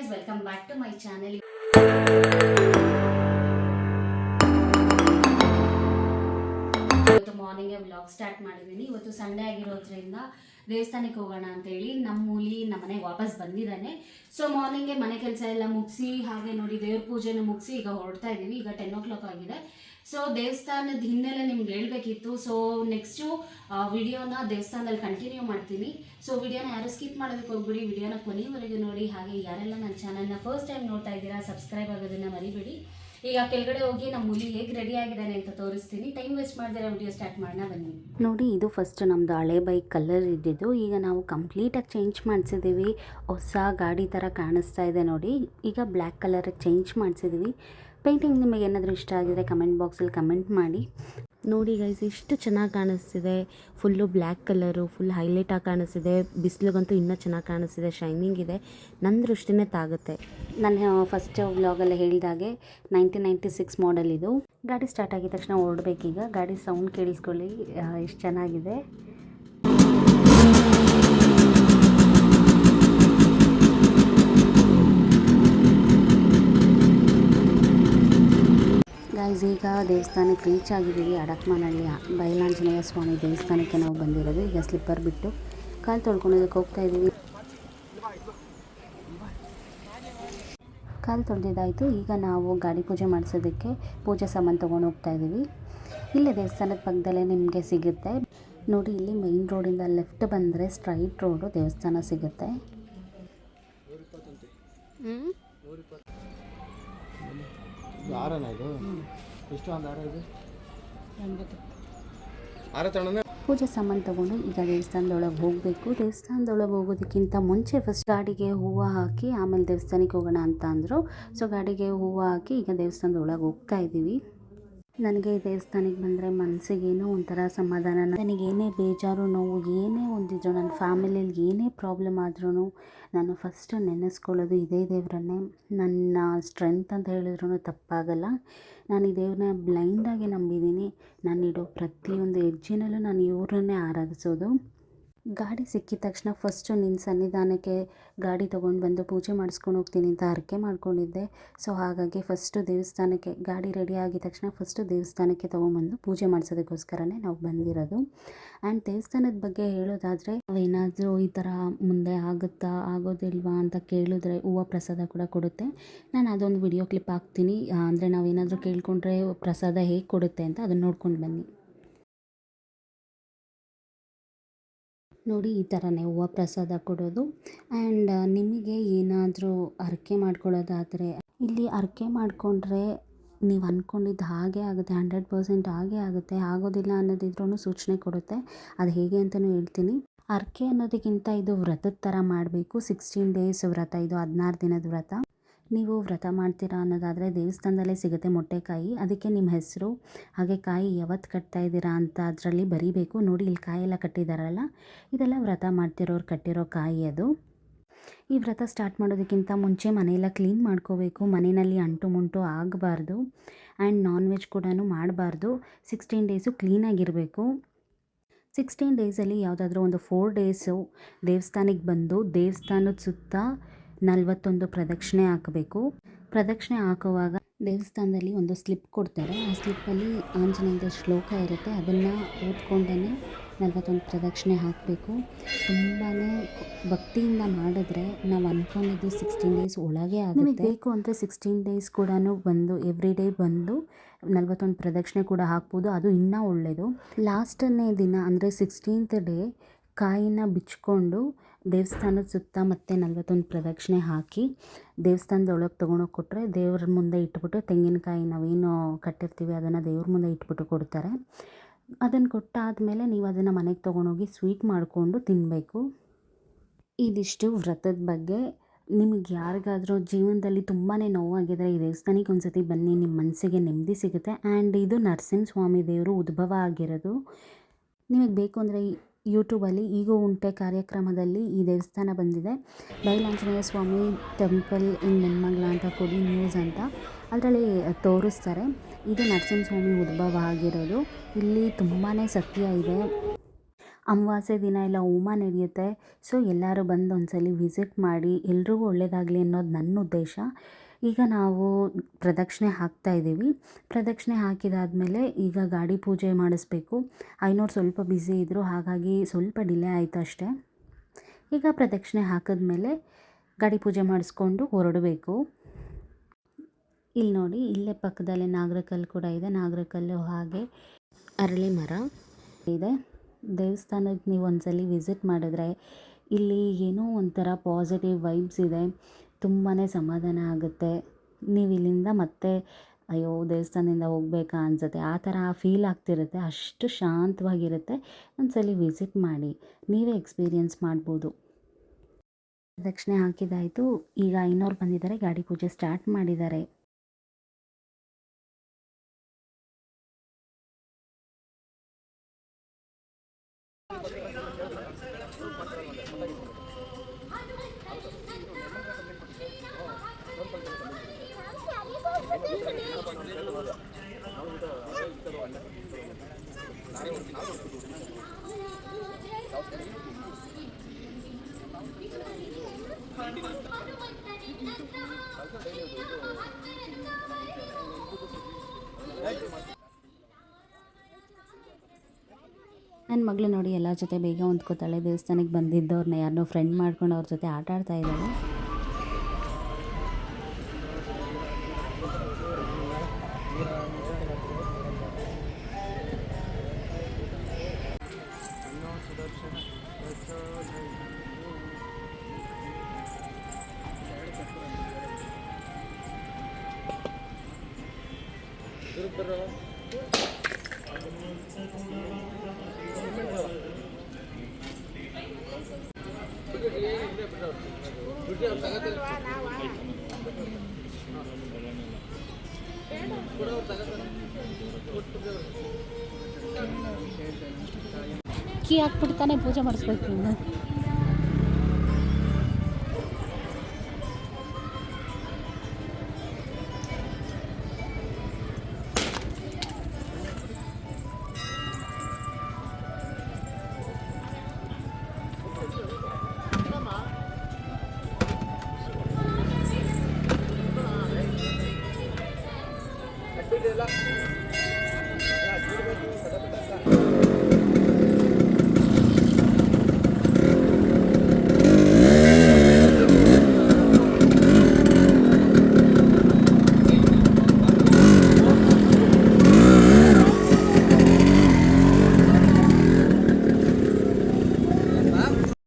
guys, welcome back to my channel. ಇವತ್ತು morning vlog start ಮಾಡಿದ್ದೀನಿ. ಇವತ್ತು ಸಂಡೇ ಆಗಿರೋದ್ರಿಂದ ದೇವಸ್ಥಾನಕ್ಕೆ ಹೋಗೋಣ ಅಂತ ಹೇಳಿ ನಮ್ಮ ಮನೆಗೆ ವಾಪಸ್ ಬಂದಿದ್ದಾನೆ. ಸೊ ಮಾರ್ನಿಂಗ್ಗೆ ಮನೆ ಕೆಲಸ ಎಲ್ಲ ಮುಗಿಸಿ ಹಾಗೆ ನೋಡಿ ದೇವ್ರ ಪೂಜೆನ ಮುಗಿಸಿ ಈಗ ಹೊರಡ್ತಾ ಇದ್ದೀವಿ. ಈಗ 10 o'clock ಆಗಿದೆ. ಸೊ ದೇವಸ್ಥಾನದ ಹಿನ್ನೆಲೆ ನಿಮ್ಗೆ ಹೇಳ್ಬೇಕಿತ್ತು. ಸೊ ನೆಕ್ಸ್ಟು ವಿಡಿಯೋನ ದೇವಸ್ಥಾನದಲ್ಲಿ ಕಂಟಿನ್ಯೂ ಮಾಡ್ತೀನಿ. ಸೊ ವಿಡಿಯೋನ ಯಾರು ಸ್ಕಿಪ್ ಮಾಡೋದಕ್ಕೆ ಹೋಗ್ಬಿಡಿ, ವಿಡಿಯೋನ ಕೊನೆಯವರೆಗೂ ನೋಡಿ. ಹಾಗೆ ಯಾರೆಲ್ಲ ನನ್ನ ಚಾನಲ್ನ ಫಸ್ಟ್ ಟೈಮ್ ನೋಡ್ತಾ ಇದ್ದೀರಾ ಸಬ್ಸ್ಕ್ರೈಬ್ ಆಗೋದನ್ನು ಮರಿಬೇಡಿ. ಈಗ ಕೆಳಗಡೆ ಹೋಗಿ ನಮ್ಮ ಹುಲಿ ಹೇಗೆ ರೆಡಿ ಆಗಿದ್ದಾನೆ ಅಂತ ತೋರಿಸ್ತೀನಿ. ಟೈಮ್ ವೇಸ್ಟ್ ಮಾಡಿದ್ರೆ ವಿಡಿಯೋ ಸ್ಟಾರ್ಟ್ ಮಾಡೋಣ ಬನ್ನಿ. ನೋಡಿ, ಇದು ಫಸ್ಟ್ ನಮ್ಮದು ಹಳೆ ಬೈಕ್ ಕಲರ್ ಇದ್ದಿದ್ದು. ಈಗ ನಾವು ಕಂಪ್ಲೀಟಾಗಿ ಚೇಂಜ್ ಮಾಡಿಸಿದ್ದೀವಿ. ಹೊಸ ಗಾಡಿ ಥರ ಕಾಣಿಸ್ತಾ ಇದೆ ನೋಡಿ. ಈಗ ಬ್ಲ್ಯಾಕ್ ಕಲರಿಗೆ ಚೇಂಜ್ ಮಾಡಿಸಿದ್ದೀವಿ. ಪೇಂಟಿಂಗ್ ನಿಮಗೆ ಏನಾದರೂ ಇಷ್ಟ ಆಗಿದೆ ಕಮೆಂಟ್ ಬಾಕ್ಸಲ್ಲಿ ಕಮೆಂಟ್ ಮಾಡಿ. ನೋಡಿ ಗೈಸ್, ಎಷ್ಟು ಚೆನ್ನಾಗಿ ಕಾಣಿಸ್ತಿದೆ. ಫುಲ್ಲು ಬ್ಲ್ಯಾಕ್ ಕಲರು, ಫುಲ್ ಹೈಲೈಟಾಗಿ ಕಾಣಿಸ್ತಿದೆ. ಬಿಸಿಲಿಗಂತೂ ಇನ್ನೂ ಚೆನ್ನಾಗಿ ಕಾಣಿಸ್ತಿದೆ, ಶೈನಿಂಗ್ ಇದೆ. ನನ್ನ ದೃಷ್ಟಿನೇ ತಾಗುತ್ತೆ. ನಾನು ಫಸ್ಟ್ ವ್ಲಾಗಲ್ಲಿ ಹೇಳಿದಾಗೆ 1996 ಮಾಡೆಲ್ ಇದು. ಗಾಡಿ ಸ್ಟಾರ್ಟ್ ಆಗಿದ ತಕ್ಷಣ ಹೊರಡ್ಬೇಕೀಗ. ಗಾಡಿ ಸೌಂಡ್ ಕೇಳಿಸ್ಕೊಳ್ಳಿ, ಎಷ್ಟು ಚೆನ್ನಾಗಿದೆ. ಗೈಸ್, ಈಗ ದೇವಸ್ಥಾನಕ್ಕೆ ರೀಚ್ ಆಗಿದ್ದೀವಿ. ಅಡಕ್ಮನಹಳ್ಳಿ ಬಯಲಾಂಜನೇಯ ಸ್ವಾಮಿ ದೇವಸ್ಥಾನಕ್ಕೆ ನಾವು ಬಂದಿರೋದು. ಈಗ ಸ್ಲಿಪ್ಪರ್ ಬಿಟ್ಟು ಕಾಲು ತೊಳ್ಕೊಳೋದಕ್ಕೆ ಹೋಗ್ತಾ ಇದ್ದೀವಿ. ಕಾಲು ತೊಳೆದಿದ್ದಾಯಿತು. ಈಗ ನಾವು ಗಾಡಿ ಪೂಜೆ ಮಾಡಿಸೋದಕ್ಕೆ ಪೂಜೆ ಸಾಮಾನು ತೊಗೊಂಡು ಹೋಗ್ತಾ ಇದ್ದೀವಿ. ಇಲ್ಲೇ ದೇವಸ್ಥಾನದ ಪಕ್ಕದಲ್ಲೇ ನಿಮಗೆ ಸಿಗುತ್ತೆ ನೋಡಿ. ಇಲ್ಲಿ ಮೈನ್ ರೋಡಿಂದ ಲೆಫ್ಟ್ ಬಂದರೆ ಸ್ಟ್ರೈಟ್ ರೋಡು ದೇವಸ್ಥಾನ ಸಿಗುತ್ತೆ. ಪೂಜೆ ಸಾಮಾನು ತಗೊಂಡು ಈಗ ದೇವಸ್ಥಾನದೊಳಗೆ ಹೋಗಬೇಕು. ದೇವಸ್ಥಾನದೊಳಗೆ ಹೋಗೋದಕ್ಕಿಂತ ಮುಂಚೆ ಫಸ್ಟ್ ಗಾಡಿಗೆ ಹೂವು ಹಾಕಿ ಆಮೇಲೆ ದೇವಸ್ಥಾನಕ್ಕೆ ಹೋಗೋಣ ಅಂತ ಅಂದರು. ಸೊ ಗಾಡಿಗೆ ಹೂವು ಹಾಕಿ ಈಗ ದೇವಸ್ಥಾನದೊಳಗೆ ಹೋಗ್ತಾ ಇದ್ದೀವಿ. ನನಗೆ ಈ ದೇವಸ್ಥಾನಕ್ಕೆ ಬಂದರೆ ಮನಸ್ಸಿಗೇನೋ ಒಂಥರ ಸಮಾಧಾನ. ನನಗೇನೇ ಬೇಜಾರು ನೋವು ಏನೇ ಒಂದಿದ್ರು, ನನ್ನ ಫ್ಯಾಮಿಲಿಯಲ್ಲಿ ಏನೇ ಪ್ರಾಬ್ಲಮ್ ಆದ್ರೂ ನಾನು ಫಸ್ಟ್ ನೆನೆಸ್ಕೊಳ್ಳೋದು ಇದೇ ದೇವರನ್ನೇ. ನನ್ನ ಸ್ಟ್ರೆಂತ್ ಅಂತ ಹೇಳಿದ್ರೂ ತಪ್ಪಾಗಲ್ಲ. ನಾನು ಈ ದೇವ್ರನ್ನ ಬ್ಲೈಂಡಾಗಿ ನಂಬಿದ್ದೀನಿ. ನಾನಿಡೋ ಪ್ರತಿಯೊಂದು ಹೆಜ್ಜೆನಲ್ಲೂ ನಾನು ಇವ್ರನ್ನೇ ಆರಾಧಿಸೋದು. ಗಾಡಿ ಸಿಕ್ಕಿದ ತಕ್ಷಣ ಫಸ್ಟು ನಿನ್ನ ಸನ್ನಿಧಾನಕ್ಕೆ ಗಾಡಿ ತೊಗೊಂಡು ಬಂದು ಪೂಜೆ ಮಾಡಿಸ್ಕೊಂಡು ಹೋಗ್ತೀನಿ ಅಂತ ಹರಕೆ ಮಾಡ್ಕೊಂಡಿದ್ದೆ. ಸೊ ಹಾಗಾಗಿ ಫಸ್ಟು ದೇವಸ್ಥಾನಕ್ಕೆ ಗಾಡಿ ರೆಡಿ ಆಗಿದ ತಕ್ಷಣ ಫಸ್ಟು ದೇವಸ್ಥಾನಕ್ಕೆ ತೊಗೊಂಬಂದು ಪೂಜೆ ಮಾಡಿಸೋದಕ್ಕೋಸ್ಕರನೇ ನಾವು ಬಂದಿರೋದು. ಆ್ಯಂಡ್ ದೇವಸ್ಥಾನದ ಬಗ್ಗೆ ಹೇಳೋದಾದರೆ, ನಾವೇನಾದರೂ ಈ ಥರ ಮುಂದೆ ಆಗೋದಿಲ್ವಾ ಅಂತ ಕೇಳಿದ್ರೆ ಹೂವು ಪ್ರಸಾದ ಕೂಡ ಕೊಡುತ್ತೆ. ನಾನು ಅದೊಂದು ವಿಡಿಯೋ ಕ್ಲಿಪ್ ಹಾಕ್ತೀನಿ. ಅಂದರೆ ನಾವೇನಾದರೂ ಕೇಳ್ಕೊಂಡ್ರೆ ಪ್ರಸಾದ ಹೇಗೆ ಕೊಡುತ್ತೆ ಅಂತ ಅದನ್ನು ನೋಡ್ಕೊಂಡು ಬನ್ನಿ. ನೋಡಿ, ಈ ಥರನೇ ಹೂವು ಪ್ರಸಾದ ಕೊಡೋದು. ಆ್ಯಂಡ್ ನಿಮಗೆ ಏನಾದರೂ ಹರಕೆ ಮಾಡ್ಕೊಳ್ಳೋದಾದರೆ ಇಲ್ಲಿ ಹರಕೆ ಮಾಡಿಕೊಂಡ್ರೆ ನೀವು ಅಂದ್ಕೊಂಡಿದ್ದು ಹಾಗೆ ಆಗುತ್ತೆ, 100% ಹಾಗೆ ಆಗುತ್ತೆ. ಆಗೋದಿಲ್ಲ ಅನ್ನೋದಿದ್ರೂ ಸೂಚನೆ ಕೊಡುತ್ತೆ. ಅದು ಹೇಗೆ ಅಂತಲೂ ಹೇಳ್ತೀನಿ. ಹರಕೆ ಅನ್ನೋದಕ್ಕಿಂತ ಇದು ವ್ರತದ ಥರ ಮಾಡಬೇಕು. 16 days ವ್ರತ, ಇದು 16 ದಿನದ ವ್ರತ. ನೀವು ವ್ರತ ಮಾಡ್ತೀರಾ ಅನ್ನೋದಾದರೆ ದೇವಸ್ಥಾನದಲ್ಲೇ ಸಿಗುತ್ತೆ ಮೊಟ್ಟೆಕಾಯಿ. ಅದಕ್ಕೆ ನಿಮ್ಮ ಹೆಸರು ಹಾಗೆ ಕಾಯಿ ಯಾವತ್ತು ಕಟ್ತಾ ಇದ್ದೀರಾ ಅಂತ ಅದರಲ್ಲಿ ಬರೀಬೇಕು. ನೋಡಿ, ಇಲ್ಲಿ ಕಾಯೆಲ್ಲ ಕಟ್ಟಿದ್ದಾರಲ್ಲ, ಇದೆಲ್ಲ ವ್ರತ ಮಾಡ್ತಿರೋರು ಕಟ್ಟಿರೋ ಕಾಯಿ ಅದು. ಈ ವ್ರತ ಸ್ಟಾರ್ಟ್ ಮಾಡೋದಕ್ಕಿಂತ ಮುಂಚೆ ಮನೆಯೆಲ್ಲ ಕ್ಲೀನ್ ಮಾಡ್ಕೋಬೇಕು. ಮನೆಯಲ್ಲಿ ಅಂಟು ಮುಂಟು ಆಗಬಾರ್ದು. ಆ್ಯಂಡ್ ನಾನ್ ವೆಜ್ ಕೂಡ ಮಾಡಬಾರ್ದು. 16 days ಕ್ಲೀನಾಗಿರಬೇಕು. 16 days ಯಾವುದಾದ್ರೂ ಒಂದು 4 days ದೇವಸ್ಥಾನಕ್ಕೆ ಬಂದು ದೇವಸ್ಥಾನದ ಸುತ್ತ 41 ಪ್ರದಕ್ಷಿಣೆ ಹಾಕಬೇಕು. ಪ್ರದಕ್ಷಿಣೆ ಹಾಕುವಾಗ ದೇವಸ್ಥಾನದಲ್ಲಿ ಒಂದು ಸ್ಲಿಪ್ ಕೊಡ್ತಾರೆ. ಆ ಸ್ಲಿಪ್ಪಲ್ಲಿ ಆಂಜನೇಯದ ಶ್ಲೋಕ ಇರುತ್ತೆ. ಅದನ್ನು ಓದ್ಕೊಂಡೇ 41 ಪ್ರದಕ್ಷಿಣೆ ಹಾಕಬೇಕು. ತುಂಬಾ ಭಕ್ತಿಯಿಂದ ಮಾಡಿದ್ರೆ ನಾವು ಅಂದ್ಕೊಂಡಿದ್ದು 16 days ಒಳಗೆ ಆಗುತ್ತೆ. ನಿಮಗೆ ಬೇಕು ಅಂದರೆ 16 days ಕೂಡ ಬಂದು ಎವ್ರಿ ಡೇ ಬಂದು 41 ಪ್ರದಕ್ಷಿಣೆ ಕೂಡ ಹಾಕ್ಬೋದು. ಅದು ಇನ್ನೂ ಒಳ್ಳೆಯದು. ಲಾಸ್ಟನೇ ದಿನ ಅಂದರೆ 16th day ಕಾಯಿನ ಬಿಚ್ಕೊಂಡು ದೇವಸ್ಥಾನದ ಸುತ್ತ ಮತ್ತೆ 41 ಪ್ರದಕ್ಷಿಣೆ ಹಾಕಿ ದೇವಸ್ಥಾನದೊಳಗೆ ತೊಗೊಂಡೋಗಿ ಕೊಟ್ಟರೆ ದೇವ್ರ ಮುಂದೆ ಇಟ್ಬಿಟ್ಟು, ತೆಂಗಿನಕಾಯಿ ನಾವೇನು ಕಟ್ಟಿರ್ತೀವಿ ಅದನ್ನು ದೇವ್ರ ಮುಂದೆ ಇಟ್ಬಿಟ್ಟು ಕೊಡ್ತಾರೆ. ಅದನ್ನು ಕೊಟ್ಟಾದಮೇಲೆ ನೀವು ಅದನ್ನು ಮನೆಗೆ ತೊಗೊಂಡೋಗಿ ಸ್ವೀಟ್ ಮಾಡಿಕೊಂಡು ತಿನ್ನಬೇಕು. ಇದಿಷ್ಟು ವ್ರತದ ಬಗ್ಗೆ. ನಿಮಗೆ ಯಾರಿಗಾದರೂ ಜೀವನದಲ್ಲಿ ತುಂಬಾ ನೋವಾಗಿದ್ರೆ ಈ ದೇವಸ್ಥಾನಕ್ಕೆ ಒಂದು ಸತಿ ಬನ್ನಿ, ನಿಮ್ಮ ಮನಸ್ಸಿಗೆ ನೆಮ್ಮದಿ ಸಿಗುತ್ತೆ. ಆ್ಯಂಡ್ ಇದು ನರಸಿಂಹಸ್ವಾಮಿ ದೇವರು ಉದ್ಭವ ಆಗಿರೋದು. ನಿಮಗೆ ಬೇಕು ಅಂದರೆ ಯೂಟ್ಯೂಬಲ್ಲಿ ಈಗ ಉಂಟೆ ಕಾರ್ಯಕ್ರಮದಲ್ಲಿ ಈ ದೇವಸ್ಥಾನ ಬಂದಿದೆ. ಬಯಲಾಂಜನೇಯ ಸ್ವಾಮಿ ಟೆಂಪಲ್ ಇನ್ ನೆನ್ಮಂಗಲ ಅಂತ ಕೊಡಿ ನ್ಯೂಸ್ ಅಂತ ಅದರಲ್ಲಿ ತೋರಿಸ್ತಾರೆ. ಇದು ನರಸಿಂಹಸ್ವಾಮಿ ಉದ್ಭವ ಆಗಿರೋದು. ಇಲ್ಲಿ ತುಂಬಾ ಸತ್ಯ ಇದೆ. ಅಮಾವಾಸ್ಯೆ ದಿನ ಎಲ್ಲ ಹೋಮ ನಡೆಯುತ್ತೆ. ಸೊ ಎಲ್ಲರೂ ಬಂದು ಒಂದ್ಸಲಿ ವಿಸಿಟ್ ಮಾಡಿ, ಎಲ್ರಿಗೂ ಒಳ್ಳೆಯದಾಗಲಿ ಅನ್ನೋದು ನನ್ನ ಉದ್ದೇಶ. ಈಗ ನಾವು ಪ್ರದಕ್ಷಿಣೆ ಹಾಕ್ತಾ ಇದ್ದೀವಿ. ಪ್ರದಕ್ಷಿಣೆ ಹಾಕಿದಾದಮೇಲೆ ಈಗ ಗಾಡಿ ಪೂಜೆ ಮಾಡಿಸ್ಬೇಕು. ಐನೋರು ಸ್ವಲ್ಪ ಬ್ಯುಸಿ ಇದ್ದರು, ಹಾಗಾಗಿ ಸ್ವಲ್ಪ ಡಿಲೇ ಆಯಿತು ಅಷ್ಟೇ. ಈಗ ಪ್ರದಕ್ಷಿಣೆ ಹಾಕಿದ್ಮೇಲೆ ಗಾಡಿ ಪೂಜೆ ಮಾಡಿಸ್ಕೊಂಡು ಹೊರಡಬೇಕು. ಇಲ್ಲಿ ನೋಡಿ, ಇಲ್ಲೇ ಪಕ್ಕದಲ್ಲೇ ನಾಗರಕಲ್ಲು ಕೂಡ ಇದೆ. ನಾಗರಕಲ್ಲು ಹಾಗೆ ಅರಳಿ ಮರ ಇದೆ. ದೇವಸ್ಥಾನಕ್ಕೆ ನೀವು ಒಂದ್ಸಲಿ ವಿಸಿಟ್ ಮಾಡಿದ್ರೆ ಇಲ್ಲಿ ಏನೋ ಒಂಥರ ಪಾಸಿಟಿವ್ ವೈಬ್ಸ್ ಇದೆ. ತುಂಬಾ ಸಮಾಧಾನ ಆಗುತ್ತೆ. ನೀವು ಇಲ್ಲಿಂದ ಮತ್ತೆ ಅಯ್ಯೋ ದೇವಸ್ಥಾನದಿಂದ ಹೋಗ್ಬೇಕಾ ಅನಿಸುತ್ತೆ, ಆ ಥರ ಫೀಲ್ ಆಗ್ತಿರುತ್ತೆ. ಅಷ್ಟು ಶಾಂತವಾಗಿರುತ್ತೆ. ಒಂದ್ಸಲಿ ವಿಸಿಟ್ ಮಾಡಿ, ನೀವೇ ಎಕ್ಸ್ಪೀರಿಯೆನ್ಸ್ ಮಾಡ್ಬೋದು. ಪ್ರದಕ್ಷಿಣೆ ಹಾಕಿದ್ದಾಯಿತು. ಈಗ ಐನೋರು ಬಂದಿದ್ದಾರೆ, ಗಾಡಿ ಪೂಜೆ ಸ್ಟಾರ್ಟ್ ಮಾಡಿದ್ದಾರೆ. ನನ್ನ ಮಗಳು ನೋಡಿ ಎಲ್ಲರ ಜೊತೆ ಬೇಗ ಹೊಂದ್ಕೋತಾಳೆ. ದೇವಸ್ಥಾನಕ್ಕೆ ಬಂದಿದ್ದವ್ರನ್ನ ಯಾರನ್ನೋ ಫ್ರೆಂಡ್ ಮಾಡ್ಕೊಂಡು ಅವ್ರ ಜೊತೆ ಆಟ ಆಡ್ತಾ ಇದ್ದಾಳೆ. ಕೀ ಹಾಕ್ಬಿಡ್ತಾನೆ ಪೂಜೆ ಮಾಡಿಸ್ಬೇಕು.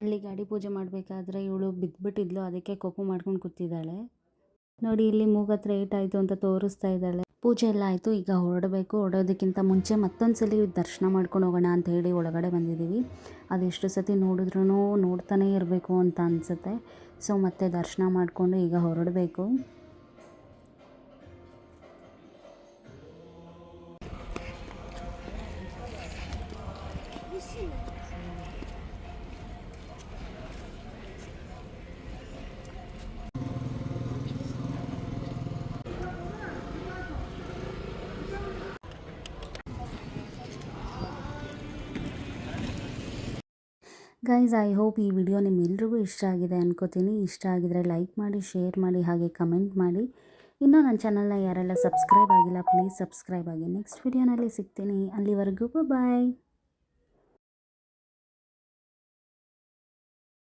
ಅಲ್ಲಿ ಗಾಡಿ ಪೂಜೆ ಮಾಡಬೇಕಾದ್ರೆ ಇವಳು ಬಿದ್ದುಬಿಟ್ಟಿದ್ಲು, ಅದಕ್ಕೆ ಕೋಪ ಮಾಡ್ಕೊಂಡು ಕೂತಿದ್ದಾಳೆ. ನೋಡಿ, ಇಲ್ಲಿ ಮೂಗತ್ರ ಏಟಾಯಿತು ಅಂತ ತೋರಿಸ್ತಾ ಇದ್ದಾಳೆ. ಪೂಜೆ ಎಲ್ಲ ಆಯಿತು. ಈಗ ಹೊರಡಬೇಕು. ಹೊರಡೋದಕ್ಕಿಂತ ಮುಂಚೆ ಮತ್ತೊಂದು ಸಲ ದರ್ಶನ ಮಾಡ್ಕೊಂಡು ಹೋಗೋಣ ಅಂತ ಹೇಳಿ ಒಳಗಡೆ ಬಂದಿದ್ದೀವಿ. ಅದೆಷ್ಟು ಸತಿ ನೋಡಿದ್ರೂ ನೋಡ್ತಾನೇ ಇರಬೇಕು ಅಂತ ಅನಿಸುತ್ತೆ. ಸೊ ಮತ್ತೆ ದರ್ಶನ ಮಾಡಿಕೊಂಡು ಈಗ ಹೊರಡಬೇಕು. ಗೈಸ್, ಐ ಹೋಪ್ ಈ ವಿಡಿಯೋ ನಿಮ್ಮೆಲ್ರಿಗೂ ಇಷ್ಟ ಆಗಿದೆ ಅನ್ಕೋತೀನಿ. ಇಷ್ಟ ಆಗಿದರೆ ಲೈಕ್ ಮಾಡಿ, ಶೇರ್ ಮಾಡಿ, ಹಾಗೆ ಕಮೆಂಟ್ ಮಾಡಿ. ಇನ್ನೂ ನನ್ನ ಚಾನಲ್ನ ಯಾರೆಲ್ಲ ಸಬ್ಸ್ಕ್ರೈಬ್ ಆಗಿಲ್ಲ ಪ್ಲೀಸ್ ಸಬ್ಸ್ಕ್ರೈಬ್ ಆಗಿ. ನೆಕ್ಸ್ಟ್ ವಿಡಿಯೋನಲ್ಲಿ ಸಿಗ್ತೀನಿ. ಅಲ್ಲಿವರೆಗೂ ಬಾಯ್.